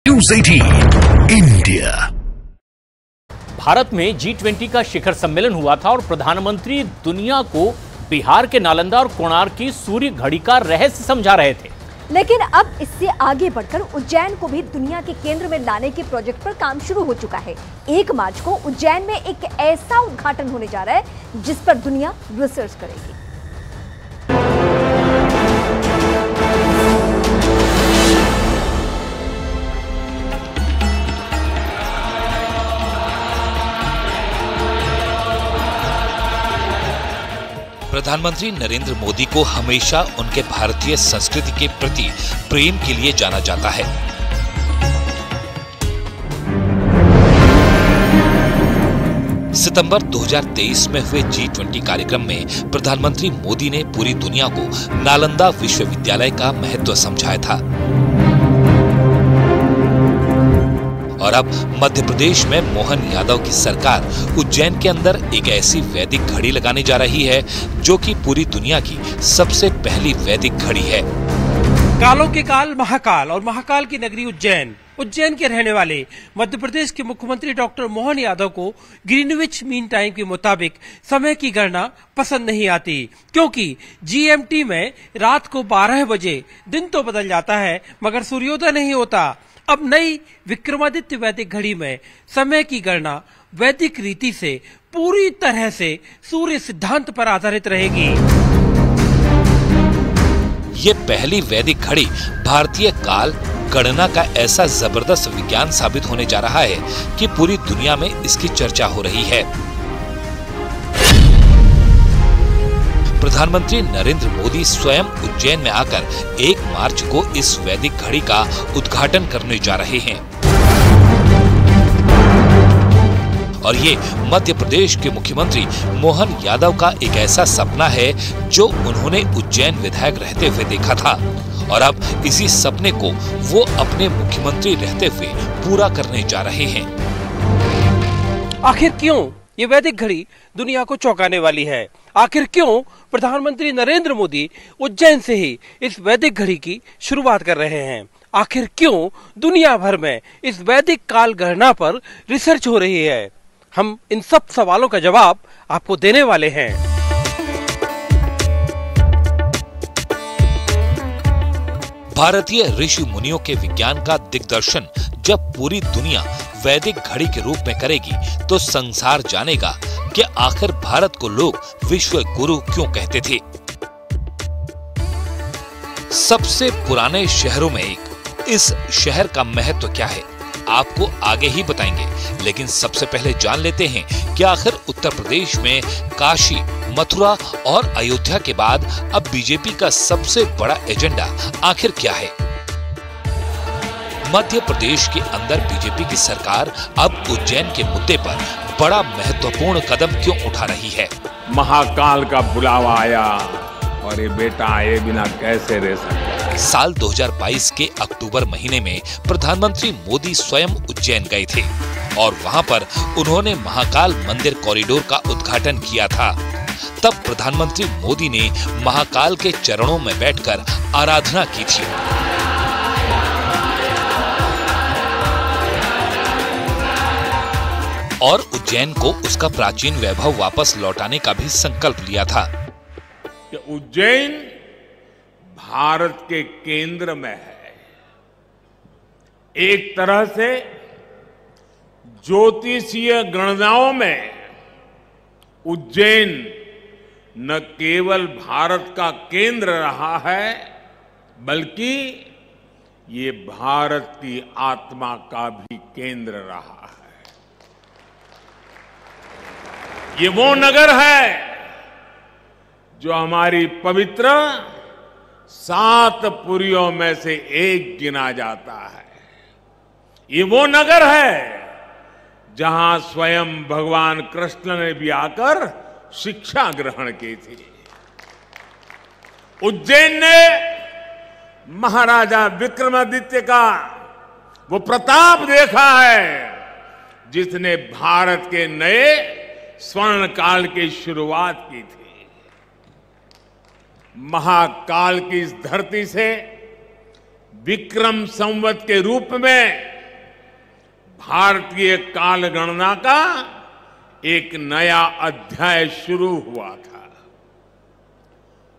News 18 India. Bharat में G20 का शिखर सम्मेलन हुआ था और प्रधानमंत्री दुनिया को बिहार के नालंदा और कोणार्क की सूर्य घड़ी का रहस्य समझा रहे थे। लेकिन अब इससे आगे बढ़कर उज्जैन को भी दुनिया के केंद्र में लाने के प्रोजेक्ट पर काम शुरू हो चुका है। 1 मार्च को उज्जैन में एक ऐसा उद्घाटन होने जा रहा है जिस पर दुनिया रिसर्च करेगी। प्रधानमंत्री नरेंद्र मोदी को हमेशा उनके भारतीय संस्कृति के प्रति प्रेम के लिए जाना जाता है। सितंबर 2023 में हुए G20 कार्यक्रम में प्रधानमंत्री मोदी ने पूरी दुनिया को नालंदा विश्वविद्यालय का महत्व समझाया था। और अब मध्य प्रदेश में मोहन यादव की सरकार उज्जैन के अंदर एक ऐसी वैदिक घड़ी लगाने जा रही है जो कि पूरी दुनिया की सबसे पहली वैदिक घड़ी है। कालों के काल महाकाल और महाकाल की नगरी उज्जैन के रहने वाले मध्य प्रदेश के मुख्यमंत्री डॉक्टर मोहन यादव को ग्रीनविच मीन टाइम के मुताबिक समय की गणना पसंद नहीं आती, क्योंकि GMT में रात को 12 बजे दिन तो बदल जाता है मगर सूर्योदय नहीं होता। अब नई विक्रमादित्य वैदिक घड़ी में समय की गणना वैदिक रीति से पूरी तरह से सूर्य सिद्धांत पर आधारित रहेगी। ये पहली वैदिक घड़ी भारतीय काल गणना का ऐसा जबरदस्त विज्ञान साबित होने जा रहा है कि पूरी दुनिया में इसकी चर्चा हो रही है। प्रधानमंत्री नरेंद्र मोदी स्वयं उज्जैन में आकर 1 मार्च को इस वैदिक घड़ी का उद्घाटन करने जा रहे हैं। और ये मध्य प्रदेश के मुख्यमंत्री मोहन यादव का एक ऐसा सपना है जो उन्होंने उज्जैन विधायक रहते हुए देखा था और अब इसी सपने को वो अपने मुख्यमंत्री रहते हुए पूरा करने जा रहे हैं। आखिर क्यों ये वैदिक घड़ी दुनिया को चौंकाने वाली है? आखिर क्यों प्रधानमंत्री नरेंद्र मोदी उज्जैन से ही इस वैदिक घड़ी की शुरुआत कर रहे हैं? आखिर क्यों दुनिया भर में इस वैदिक काल गणना पर रिसर्च हो रही है? हम इन सब सवालों का जवाब आपको देने वाले हैं। भारतीय ऋषि मुनियों के विज्ञान का दिग्दर्शन जब पूरी दुनिया वैदिक घड़ी के रूप में करेगी तो संसार जानेगा कि आखिर भारत को लोग विश्व गुरु क्यों कहते थे। सबसे पुराने शहरों में एक इस शहर का महत्व क्या है आपको आगे ही बताएंगे, लेकिन सबसे पहले जान लेते हैं कि आखिर उत्तर प्रदेश में काशी, मथुरा और अयोध्या के बाद अब बीजेपी का सबसे बड़ा एजेंडा आखिर क्या है। मध्य प्रदेश के अंदर बीजेपी की सरकार अब उज्जैन के मुद्दे पर बड़ा महत्वपूर्ण कदम क्यों उठा रही है? महाकाल का बुलावा आया और ये बेटा आए बिना कैसे रह सकता। साल 2022 के अक्टूबर महीने में प्रधानमंत्री मोदी स्वयं उज्जैन गए थे और वहां पर उन्होंने महाकाल मंदिर कॉरिडोर का उद्घाटन किया था। तब प्रधानमंत्री मोदी ने महाकाल के चरणों में बैठकर आराधना की थी। और उज्जैन को उसका प्राचीन वैभव वापस लौटाने का भी संकल्प लिया था। कि उज्जैन भारत के केंद्र में है। एक तरह से ज्योतिषीय गणनाओं में उज्जैन न केवल भारत का केंद्र रहा है बल्कि ये भारत की आत्मा का भी केंद्र रहा है। ये वो नगर है जो हमारी पवित्र 7 पुरियों में से एक गिना जाता है। ये वो नगर है जहां स्वयं भगवान कृष्ण ने भी आकर शिक्षा ग्रहण की थी। उज्जैन ने महाराजा विक्रमादित्य का वो प्रताप देखा है जिसने भारत के नए स्वर्ण काल की शुरुआत की थी। महाकाल की इस धरती से विक्रम संवत के रूप में भारतीय कालगणना का एक नया अध्याय शुरू हुआ था।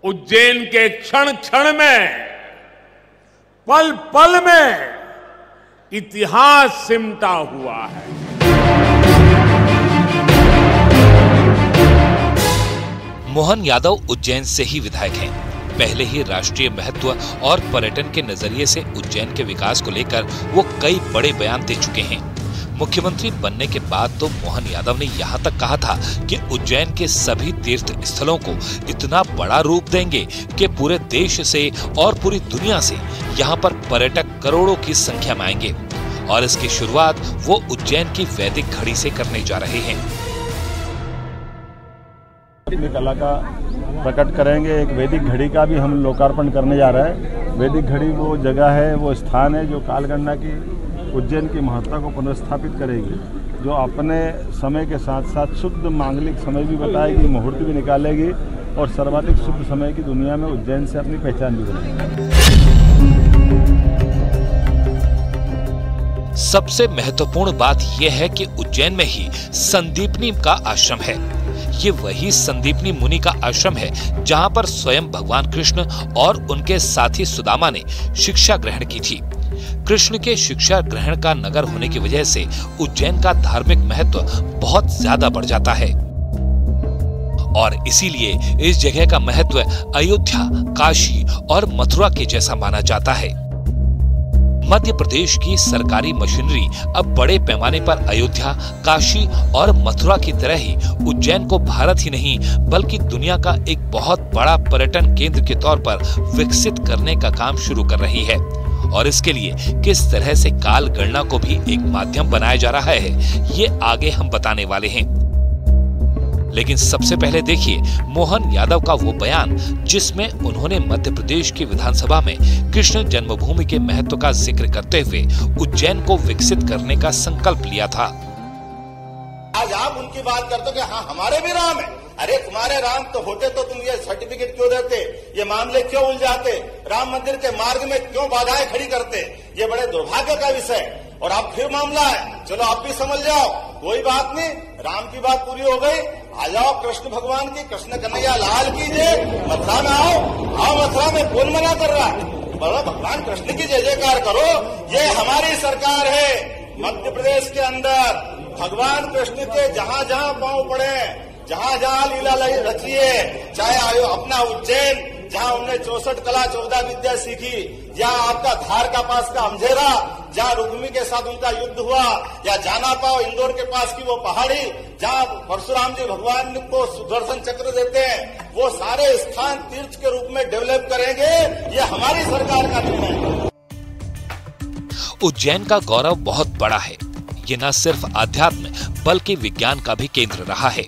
उज्जैन के क्षण क्षण में, पल पल में इतिहास सिमटा हुआ है। मोहन यादव उज्जैन से ही विधायक हैं। पहले ही राष्ट्रीय महत्व और पर्यटन के नजरिए से उज्जैन के विकास को लेकर वो कई बड़े बयान दे चुके हैं। मुख्यमंत्री बनने के बाद तो मोहन यादव ने यहाँ तक कहा था कि उज्जैन के सभी तीर्थ स्थलों को इतना बड़ा रूप देंगे कि पूरे देश से और पूरी दुनिया से यहाँ पर पर्यटक करोड़ों की संख्या में आएंगे। और इसकी शुरुआत वो उज्जैन की वैदिक घड़ी से करने जा रहे हैं। अपनी कला का प्रकट करेंगे। एक वैदिक घड़ी का भी हम लोकार्पण करने जा रहे हैं। वैदिक घड़ी वो जगह है, वो स्थान है जो कालगणना की उज्जैन की महत्ता को पुनर्स्थापित करेगी, जो अपने समय के साथ साथ शुद्ध मांगलिक समय भी बताएगी, मुहूर्त भी निकालेगी और सर्वाधिक शुद्ध समय की दुनिया में उज्जैन से अपनी पहचान भी बनाएगी। सबसे महत्वपूर्ण बात यह है कि उज्जैन में ही संदीपनी का आश्रम है। ये वही संदीपनी मुनि का आश्रम है जहां पर स्वयं भगवान कृष्ण और उनके साथी सुदामा ने शिक्षा ग्रहण की थी। कृष्ण के शिक्षा ग्रहण का नगर होने की वजह से उज्जैन का धार्मिक महत्व बहुत ज्यादा बढ़ जाता है और इसीलिए इस जगह का महत्व अयोध्या, काशी और मथुरा के जैसा माना जाता है। मध्य प्रदेश की सरकारी मशीनरी अब बड़े पैमाने पर अयोध्या, काशी और मथुरा की तरह ही उज्जैन को भारत ही नहीं बल्कि दुनिया का एक बहुत बड़ा पर्यटन केंद्र के तौर पर विकसित करने का काम शुरू कर रही है। और इसके लिए किस तरह से काल गणना को भी एक माध्यम बनाया जा रहा है, ये आगे हम बताने वाले हैं। लेकिन सबसे पहले देखिए मोहन यादव का वो बयान जिसमें उन्होंने मध्य प्रदेश की विधानसभा में कृष्ण जन्मभूमि के महत्व का जिक्र करते हुए उज्जैन को विकसित करने का संकल्प लिया था। आज आप उनकी बात करते हो कि हाँ हमारे भी राम है। अरे तुम्हारे राम तो होते तो तुम ये सर्टिफिकेट क्यों देते, ये मामले क्यों उलझाते, राम मंदिर के मार्ग में क्यों बाधाएं खड़ी करते? ये बड़े दुर्भाग्य का विषय। और अब फिर मामला है, चलो आप भी समझ जाओ, कोई बात नहीं, राम की बात पूरी हो गई, आ जाओ कृष्ण भगवान की, कृष्ण कन्हैया लाल की जय, मथुरा में आओ मथुरा में कौन मना कर रहा है? बोलो भगवान कृष्ण की जय जयकार करो। ये हमारी सरकार है। मध्य प्रदेश के अंदर भगवान कृष्ण के जहां जहां पांव पड़े, जहां जहां लीला रची है, चाहे अपना उज्जैन जहां उन्होंने 64 कला 14 विद्या सीखी, जहां आपका धार का पास का अमझेरा जहां रुक्मी के साथ उनका युद्ध हुआ, या जाना पाओ इंदौर के पास की वो पहाड़ी जहां परशुराम जी भगवान को सुदर्शन चक्र देते हैं, वो सारे स्थान तीर्थ के रूप में डेवलप करेंगे। ये हमारी सरकार का निर्णय है। उज्जैन का गौरव बहुत बड़ा है। ये न सिर्फ आध्यात्म बल्कि विज्ञान का भी केंद्र रहा है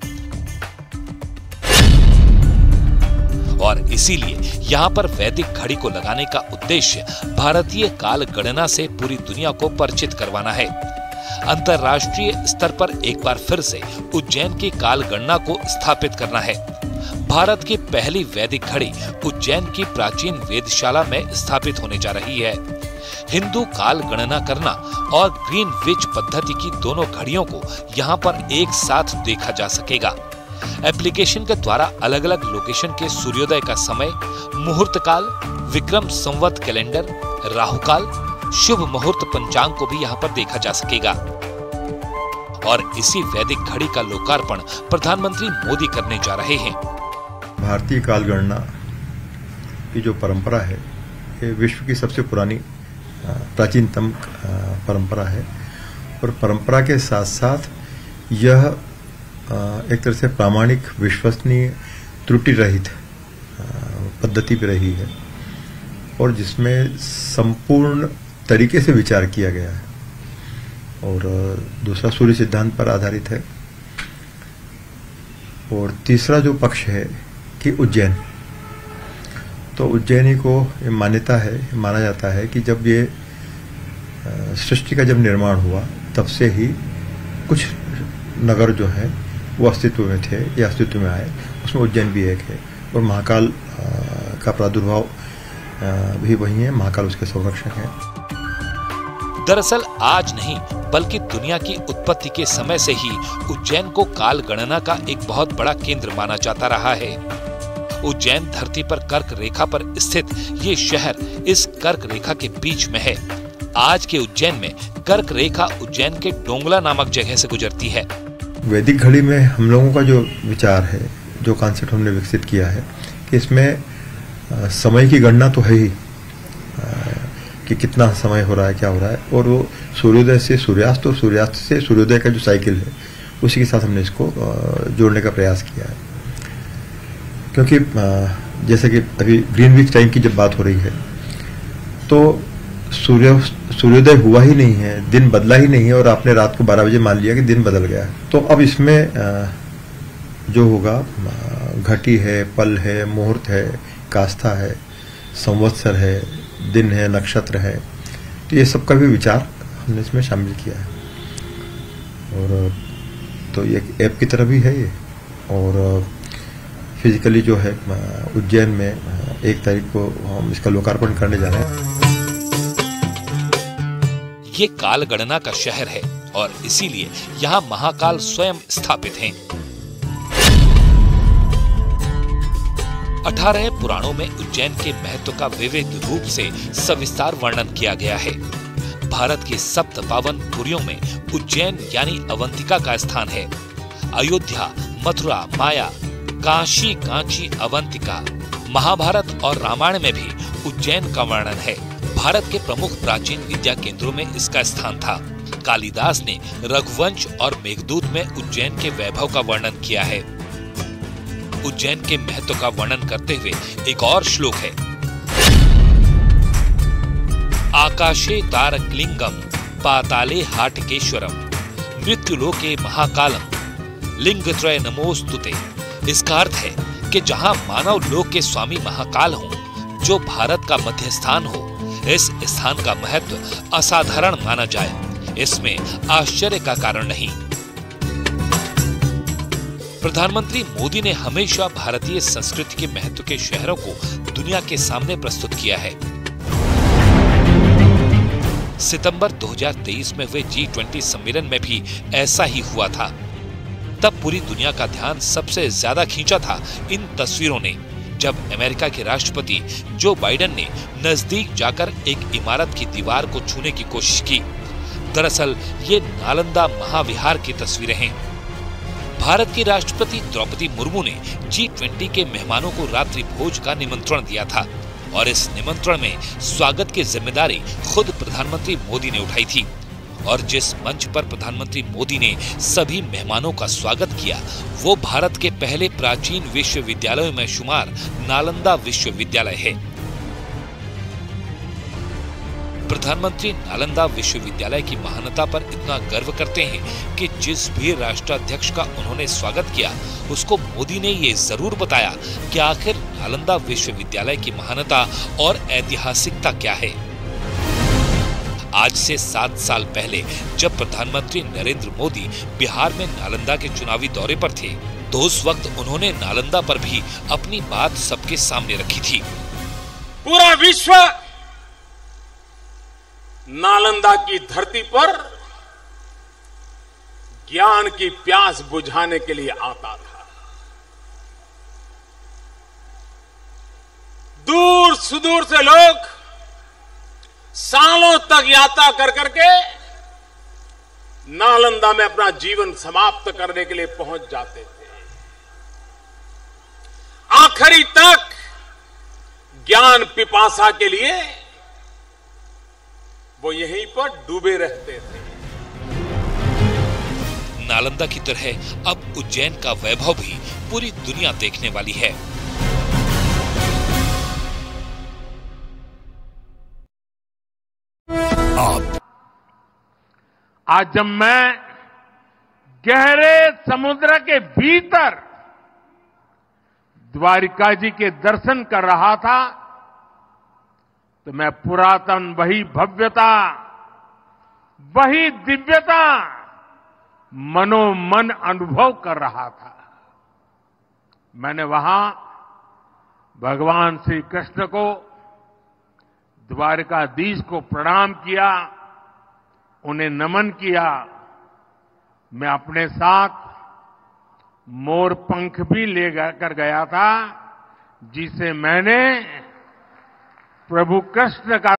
और इसीलिए यहाँ पर वैदिक घड़ी को लगाने का उद्देश्य भारतीय काल गणना से पूरी दुनिया को परिचित करवाना है। अंतर्राष्ट्रीय स्तर पर एक बार फिर से उज्जैन की काल गणना को स्थापित करना है। भारत की पहली वैदिक घड़ी उज्जैन की प्राचीन वेधशाला में स्थापित होने जा रही है। हिंदू काल गणना करना और ग्रीनविच पद्धति की दोनों घड़ियों को यहाँ पर एक साथ देखा जा सकेगा। एप्लीकेशन के द्वारा अलग अलग लोकेशन के सूर्योदय का समय, मुहूर्त काल, विक्रम संवत कैलेंडर, राहुकाल, शुभ मुहूर्त पंचांग को भी यहाँ पर देखा जा सकेगा। और इसी वैदिक घड़ी का लोकार्पण प्रधानमंत्री मोदी करने जा रहे हैं। भारतीय काल गणना की जो परंपरा है, ये विश्व की सबसे पुरानी प्राचीनतम परंपरा है और परंपरा के साथ साथ यह एक तरह से प्रामाणिक, विश्वसनीय, त्रुटि रहित पद्धति पे रही है और जिसमें संपूर्ण तरीके से विचार किया गया है। और दूसरा सूर्य सिद्धांत पर आधारित है और तीसरा जो पक्ष है कि उज्जैन, तो उज्जैनी को ये मान्यता है, माना जाता है कि जब ये सृष्टि का जब निर्माण हुआ तब से ही कुछ नगर जो है वो अस्तित्व में थे या अस्तित्व में आए, उसमें उज्जैन भी एक है। और महाकाल का प्रादुर्भाव भी वही है, महाकाल उसके संरक्षक है। दरअसल आज नहीं बल्कि दुनिया की उत्पत्ति के समय से ही उज्जैन को काल गणना का एक बहुत बड़ा केंद्र माना जाता रहा है। उज्जैन धरती पर कर्क रेखा पर स्थित ये शहर इस कर्क रेखा के बीच में है। आज के उज्जैन में कर्क रेखा उज्जैन के डोंगला नामक जगह से गुजरती है। वैदिक घड़ी में हम लोगों का जो विचार है, जो कॉन्सेप्ट हमने विकसित किया है कि इसमें समय की गणना तो है ही कि कितना समय हो रहा है, क्या हो रहा है, और वो सूर्योदय से सूर्यास्त और सूर्यास्त से सूर्योदय का जो साइकिल है उसी के साथ हमने इसको जोड़ने का प्रयास किया है। क्योंकि जैसे कि अभी ग्रीनविच टाइम की जब बात हो रही है तो सूर्योदय हुआ ही नहीं है, दिन बदला ही नहीं है, और आपने रात को 12 बजे मान लिया कि दिन बदल गया है। तो अब इसमें जो होगा घटी है, पल है, मुहूर्त है, कास्था है, संवत्सर है, दिन है, नक्षत्र है, तो ये सब का भी विचार हमने इसमें शामिल किया है। और तो ये ऐप की तरह भी है ये, और फिजिकली जो है उज्जैन में 1 तारीख को हम इसका लोकार्पण करने जा रहे हैं। ये काल गणना का शहर है और इसीलिए यहाँ महाकाल स्वयं स्थापित हैं। 18 पुराणों में उज्जैन के महत्व का विविध रूप से सविस्तार वर्णन किया गया है। भारत की 7 पावन पुरियों में उज्जैन यानी अवंतिका का स्थान है। अयोध्या, मथुरा, माया, काशी, कांची, अवंतिका, महाभारत और रामायण में भी उज्जैन का वर्णन है। भारत के प्रमुख प्राचीन विद्या केंद्रों में इसका स्थान था। कालिदास ने रघुवंश और मेघदूत में उज्जैन के वैभव का वर्णन किया है। उज्जैन के महत्व का वर्णन करते हुए एक और श्लोक है। आकाशे तारकलिंगम पाताले हाटकेश्वरम मृत्युलोके महाकालम लिंगत्रय नमोस्तुते। इसका अर्थ है कि जहां मानव लोक के स्वामी महाकाल हों, जो भारत का मध्य स्थान हो, इस स्थान का महत्व असाधारण माना जाए, इसमें आश्चर्य का कारण नहीं। प्रधानमंत्री मोदी ने हमेशा भारतीय संस्कृति के महत्व के शहरों को दुनिया के सामने प्रस्तुत किया है। सितंबर 2023 में हुए G20 सम्मेलन में भी ऐसा ही हुआ था। तब पूरी दुनिया का ध्यान सबसे ज्यादा खींचा था इन तस्वीरों ने, जब अमेरिका के राष्ट्रपति जो बाइडेन ने नजदीक जाकर एक इमारत की दीवार को छूने की कोशिश की। दरअसल ये नालंदा महाविहार की तस्वीरें हैं। भारत की राष्ट्रपति द्रौपदी मुर्मू ने G20 के मेहमानों को रात्रि भोज का निमंत्रण दिया था और इस निमंत्रण में स्वागत की जिम्मेदारी खुद प्रधानमंत्री मोदी ने उठाई थी। और जिस मंच पर प्रधानमंत्री मोदी ने सभी मेहमानों का स्वागत किया, वो भारत के पहले प्राचीन विश्वविद्यालयों में शुमार नालंदा विश्वविद्यालय है। प्रधानमंत्री नालंदा विश्वविद्यालय की महानता पर इतना गर्व करते हैं कि जिस भी राष्ट्राध्यक्ष का उन्होंने स्वागत किया, उसको मोदी ने ये जरूर बताया कि आखिर नालंदा विश्वविद्यालय की महानता और ऐतिहासिकता क्या है। आज से 7 साल पहले जब प्रधानमंत्री नरेंद्र मोदी बिहार में नालंदा के चुनावी दौरे पर थे, तो उस वक्त उन्होंने नालंदा पर भी अपनी बात सबके सामने रखी थी। पूरा विश्व नालंदा की धरती पर ज्ञान की प्यास बुझाने के लिए आता था। दूर सुदूर से लोग सालों तक यात्रा कर करके नालंदा में अपना जीवन समाप्त करने के लिए पहुंच जाते थे। आखिरी तक ज्ञान पिपासा के लिए वो यहीं पर डूबे रहते थे। नालंदा की तरह अब उज्जैन का वैभव भी पूरी दुनिया देखने वाली है। आज जब मैं गहरे समुद्र के भीतर द्वारिका जी के दर्शन कर रहा था, तो मैं पुरातन वही भव्यता, वही दिव्यता मनोमन अनुभव कर रहा था। मैंने वहां भगवान श्री कृष्ण को, द्वारिकाधीश को प्रणाम किया उन्हें नमन किया, मैं अपने साथ मोर पंख भी ले कर गया था, जिसे मैंने प्रभु कृष्ण का